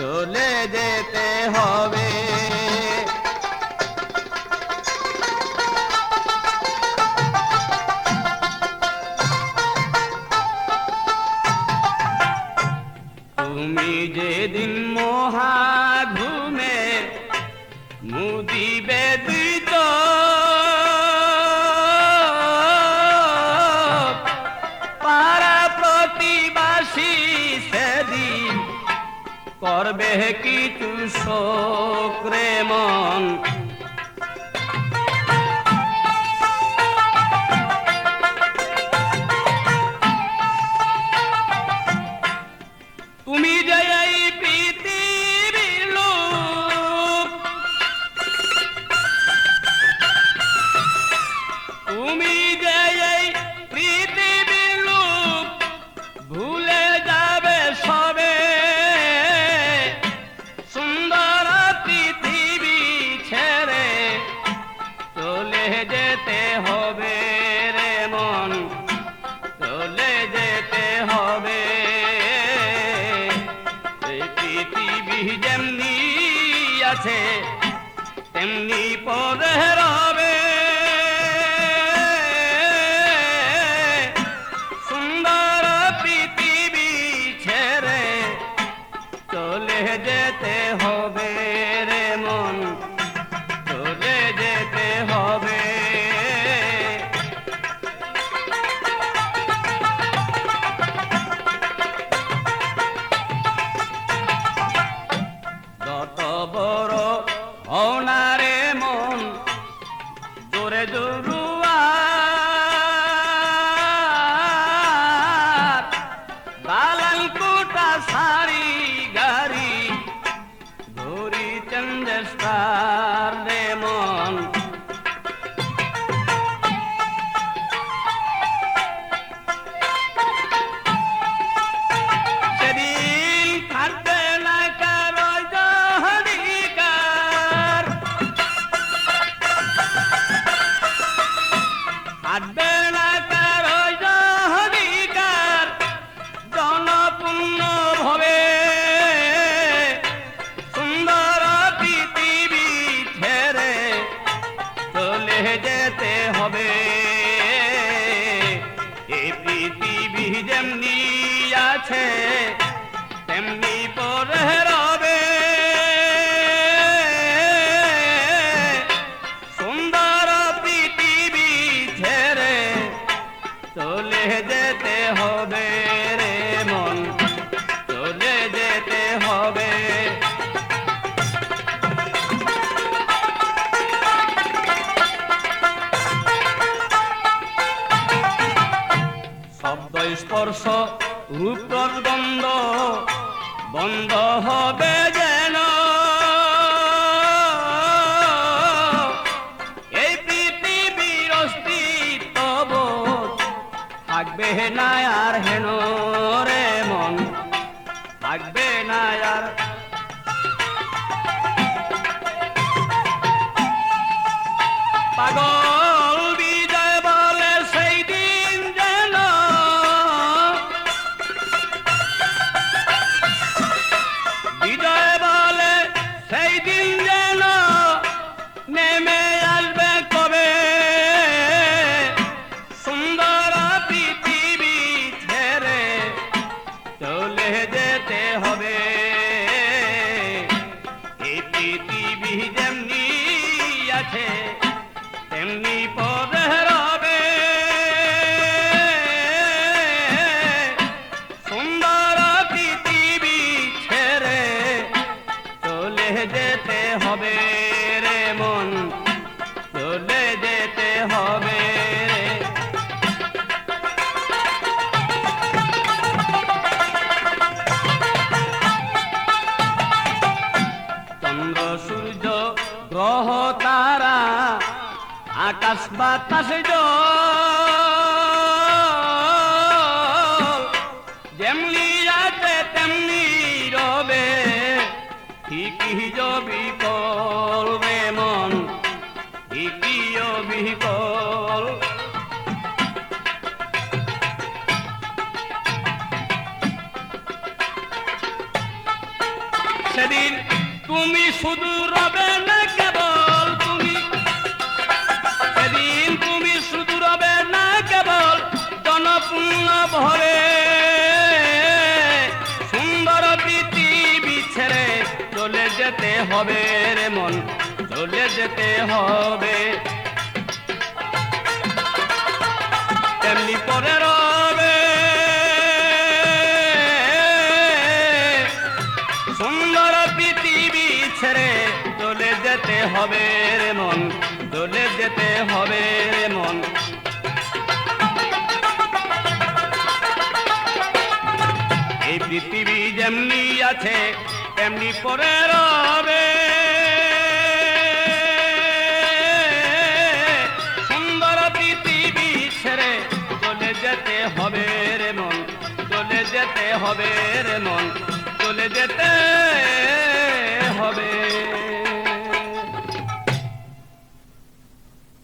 চলে যেতে হবে। তুমি যেদিন মহাঘুমে মুদিবে দুই চোখ, পাড়া প্রতিবাসী সেদিন করবে কিছু শোক রে মন। তুমি যে এই পৃথিবীর লোক, তুমি যে এই পৃথিবীর লোক, ভুলে যাবে সবে সুন্দর পৃথিবী ছেড়ে চলে যেতে হবে রে মন, চলে যেতে হবে। পৃথিবী যেমনি আছে তেমনি পরে রবে, সুন্দর পৃথিবী ছেড়ে চলে যেতে হবে রে মন, চলে যেতে হবে। যত বড় হনারে মন জোরে জরুয়ার, দালাল কোটা সারি গাড়ি ঘুরি চন্দ্রস্টার রে মন। সেদিন থাকবে না কারো অধিকার, থাকবে না কারো অধিকার, জনপূর্ণ ভবে সুন্দর পৃথিবী ছেড়ে চলে যেতে হবে। এই পৃথিবী যেমনি আছে তেমনি পরে রবে, সুন্দর পৃথিবী ছেড়ে চলে যেতে হবে রে মন, চলে যেতে হবে। শব্দ স্পর্শ রূপ গন্ধ বন্ধ হবে যেন, এই পৃথিবীর অস্তিত্ব থাকবে না আর হেন রে মন, থাকবে না আর। পাগল বিজয় বলে সেই দিন যেন, বিজয় বলে সেই দিন যেন নেমে আসবে কবে, সুন্দর পৃথিবী ছেড়ে চলে যেতে হবে। এই পৃথিবী যেমনি আছে তেমনি পরে রবে, সুন্দর পৃথিবী ছেড়ে চলে যেতে হবে রে মন, চলে যেতে হবে রে। চন্দ্র সূর্য গ্রহ তারা আকাশ বাতাস জল যেমনি আছে তেমনি রবে, ঠিকই বিকল রে মন, ঠিকই বিকল। সেদিন তুমি শুধু রবে না কেবল, তুমি সেদিন তুমি শুধু রবে না কেবল জনপূর্ণ ভরে, সুন্দর পৃথিবী ছেড়ে চলে যেতে হবে রে মন, চলে যেতে হবে। তেমনি পরে রবে সুন্দর পৃথিবী ছেড়ে চলে যেতে হবে রে মন, চলে যেতে হবে রে মন। এই পৃথিবী যেমনি আছে তেমনি পরে রবে, সুন্দর পৃথিবী ছেড়ে চলে যেতে হবে রে মন, চলে যেতে হবে রে মন, চলে যেতে